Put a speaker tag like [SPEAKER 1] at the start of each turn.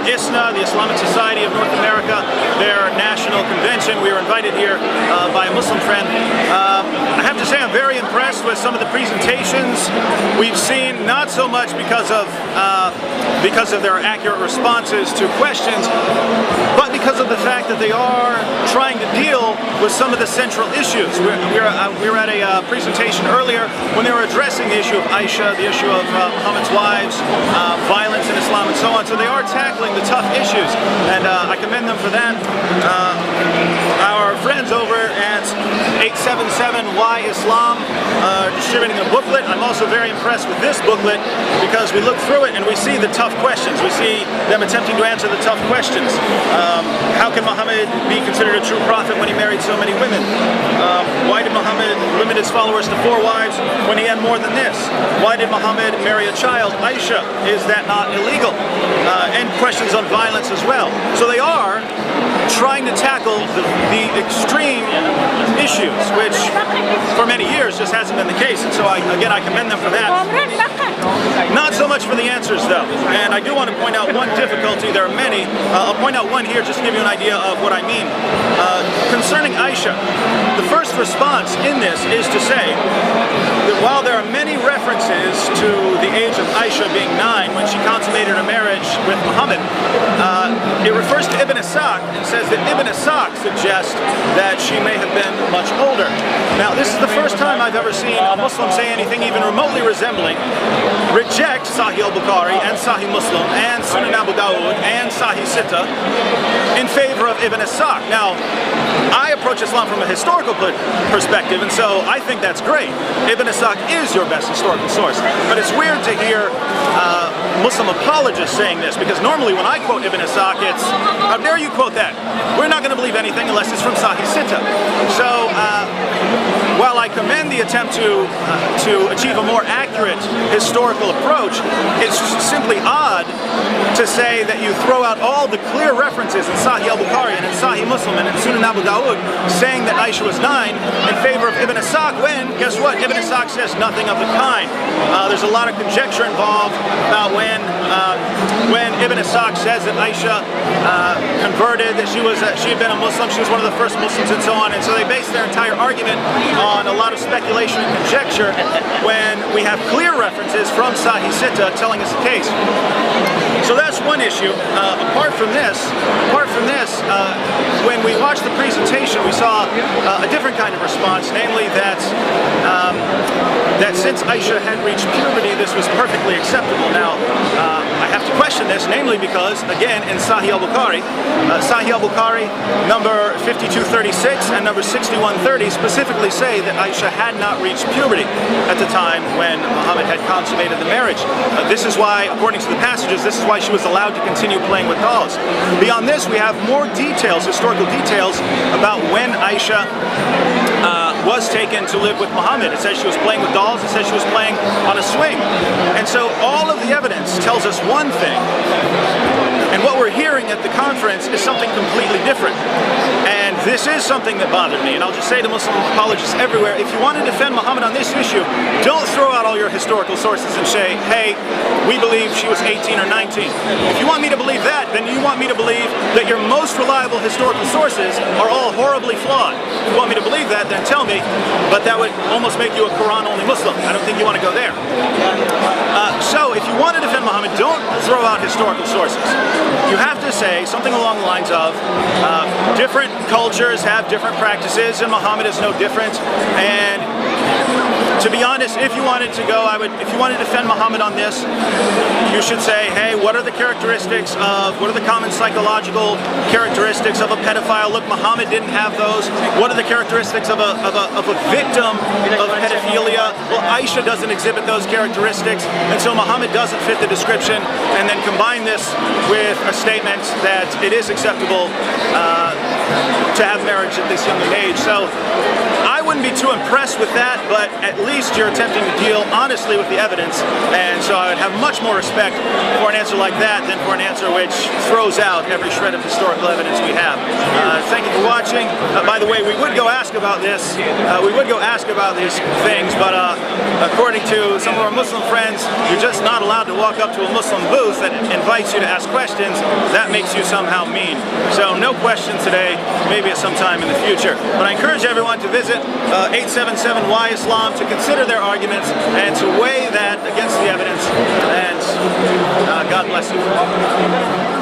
[SPEAKER 1] ISNA, the Islamic Society of North America, their national convention. We were invited here by a Muslim friend. I have to say I'm very impressed with some of the presentations we've seen, not so much because of their accurate responses to questions, but because of the fact that they are trying to deal with some of the central issues. We were at a presentation earlier when they were addressing the issue of Aisha, the issue of Muhammad's wives, violence in Islam, and so on. So they are tackling the tough issues, and I commend them for that. Our friends over at 877 Why Islam distributing a booklet. I'm also very impressed with this booklet because we look through it and we see the tough questions. We see them attempting to answer the tough questions. How can Muhammad be considered a true prophet when he married so many women? Why did Muhammad limit his followers to 4 wives when he had more than this? Why did Muhammad marry a child, Aisha? Is that not illegal? And questions on violence as well. So they are trying to tackle the extreme issues, which for many years just hasn't been the case. And so again, I commend them for that. Not so much for the answers though. And I do want to point out one difficulty. There are many. I'll point out one here just to give you an idea of what I mean. Concerning Aisha, the first response in this is to say that while there are many references to the age of Aisha being 9 when she consummated her marriage with Muhammad, it refers to Ibn Ishaq and says that Ibn Ishaq suggests that she may have been much older. Now, this is the first time I've ever seen a Muslim say anything even remotely resembling, reject Sahih al-Bukhari and Sahih Muslim and Sunan Abu Dawud and Sahih Sitta in favor of Ibn Ishaq. Now, I approach Islam from a historical perspective, and so I think that's great. Ibn Ishaq is your best historical source. But it's weird to hear Muslim apologists saying this, because normally when I quote Ibn Ishaq, it's, how dare you quote that? We're not going to believe anything unless it's from Sahih Sitta. So, while I commend the attempt to achieve a more accurate historical approach, it's simply odd to say that you throw out all the clear references in Sahih al-Bukhari and in Sahih Muslim and in Sunan Abu Dawud saying that Aisha was 9 in favor of Ibn Ishaq when, guess what, Ibn Ishaq says nothing of the kind. There's a lot of conjecture involved about when Ibn Ishaq says that Aisha converted, that she had been a Muslim, she was one of the first Muslims and so on, and so they base their entire argument on a lot of speculation and conjecture when we have clear references from Sahih Sitta telling us the case. So that's one issue. Apart from this, when we watched the presentation, we saw a different kind of response, namely that since Aisha had reached puberty, this was perfectly acceptable. Now, I have to question this, namely because, again, in Sahih al-Bukhari, number 5236 and number 6130 specifically say that Aisha had not reached puberty at the time when Muhammad had consummated the marriage. This is why, according to the passages, this is why she was allowed to continue playing with dolls. Beyond this, we have more details, historical details, about when Aisha was taken to live with Muhammad. It says she was playing with dolls, it says she was playing on a swing. And so all of the evidence tells us one thing, and what we're hearing at the conference is something completely different. And this is something that bothered me, and I'll just say to Muslim apologists everywhere, if you want to defend Muhammad on this issue, don't throw out all your historical sources and say, hey, we believe she was 18 or 19. If you want me to believe that, then you want me to believe that your most reliable historical sources are all horribly flawed. If you want me to believe that, then tell me, but that would almost make you a Quran-only Muslim. I don't think you want to go there. So if you want to defend Muhammad, don't throw out historical sources. You have to say something along the lines of different cultures have different practices and Muhammad is no different. And to be honest, if you wanted to go, if you wanted to defend Muhammad on this, you should say, hey, what are the characteristics what are the common psychological characteristics of a pedophile? Look, Muhammad didn't have those. What are the characteristics of a victim of pedophilia? Well, Aisha doesn't exhibit those characteristics, and so Muhammad doesn't fit the description, and then combine this with a statement that it is acceptable to have marriage at this young an age. So I wouldn't be too impressed with that, but at least you're attempting to deal honestly with the evidence, and so I would have much more respect for an answer like that than for an answer which throws out every shred of historical evidence we have. Thank you for watching. By the way, we would go ask about this. We would go ask about these things, but according to some of our Muslim friends, you're just not allowed to walk up to a Muslim booth that invites you to ask questions. That makes you somehow mean. So no questions today, maybe at some time in the future. But I encourage everyone to visit 877 Why Islam to consider their arguments and to weigh that against the evidence. And God bless you.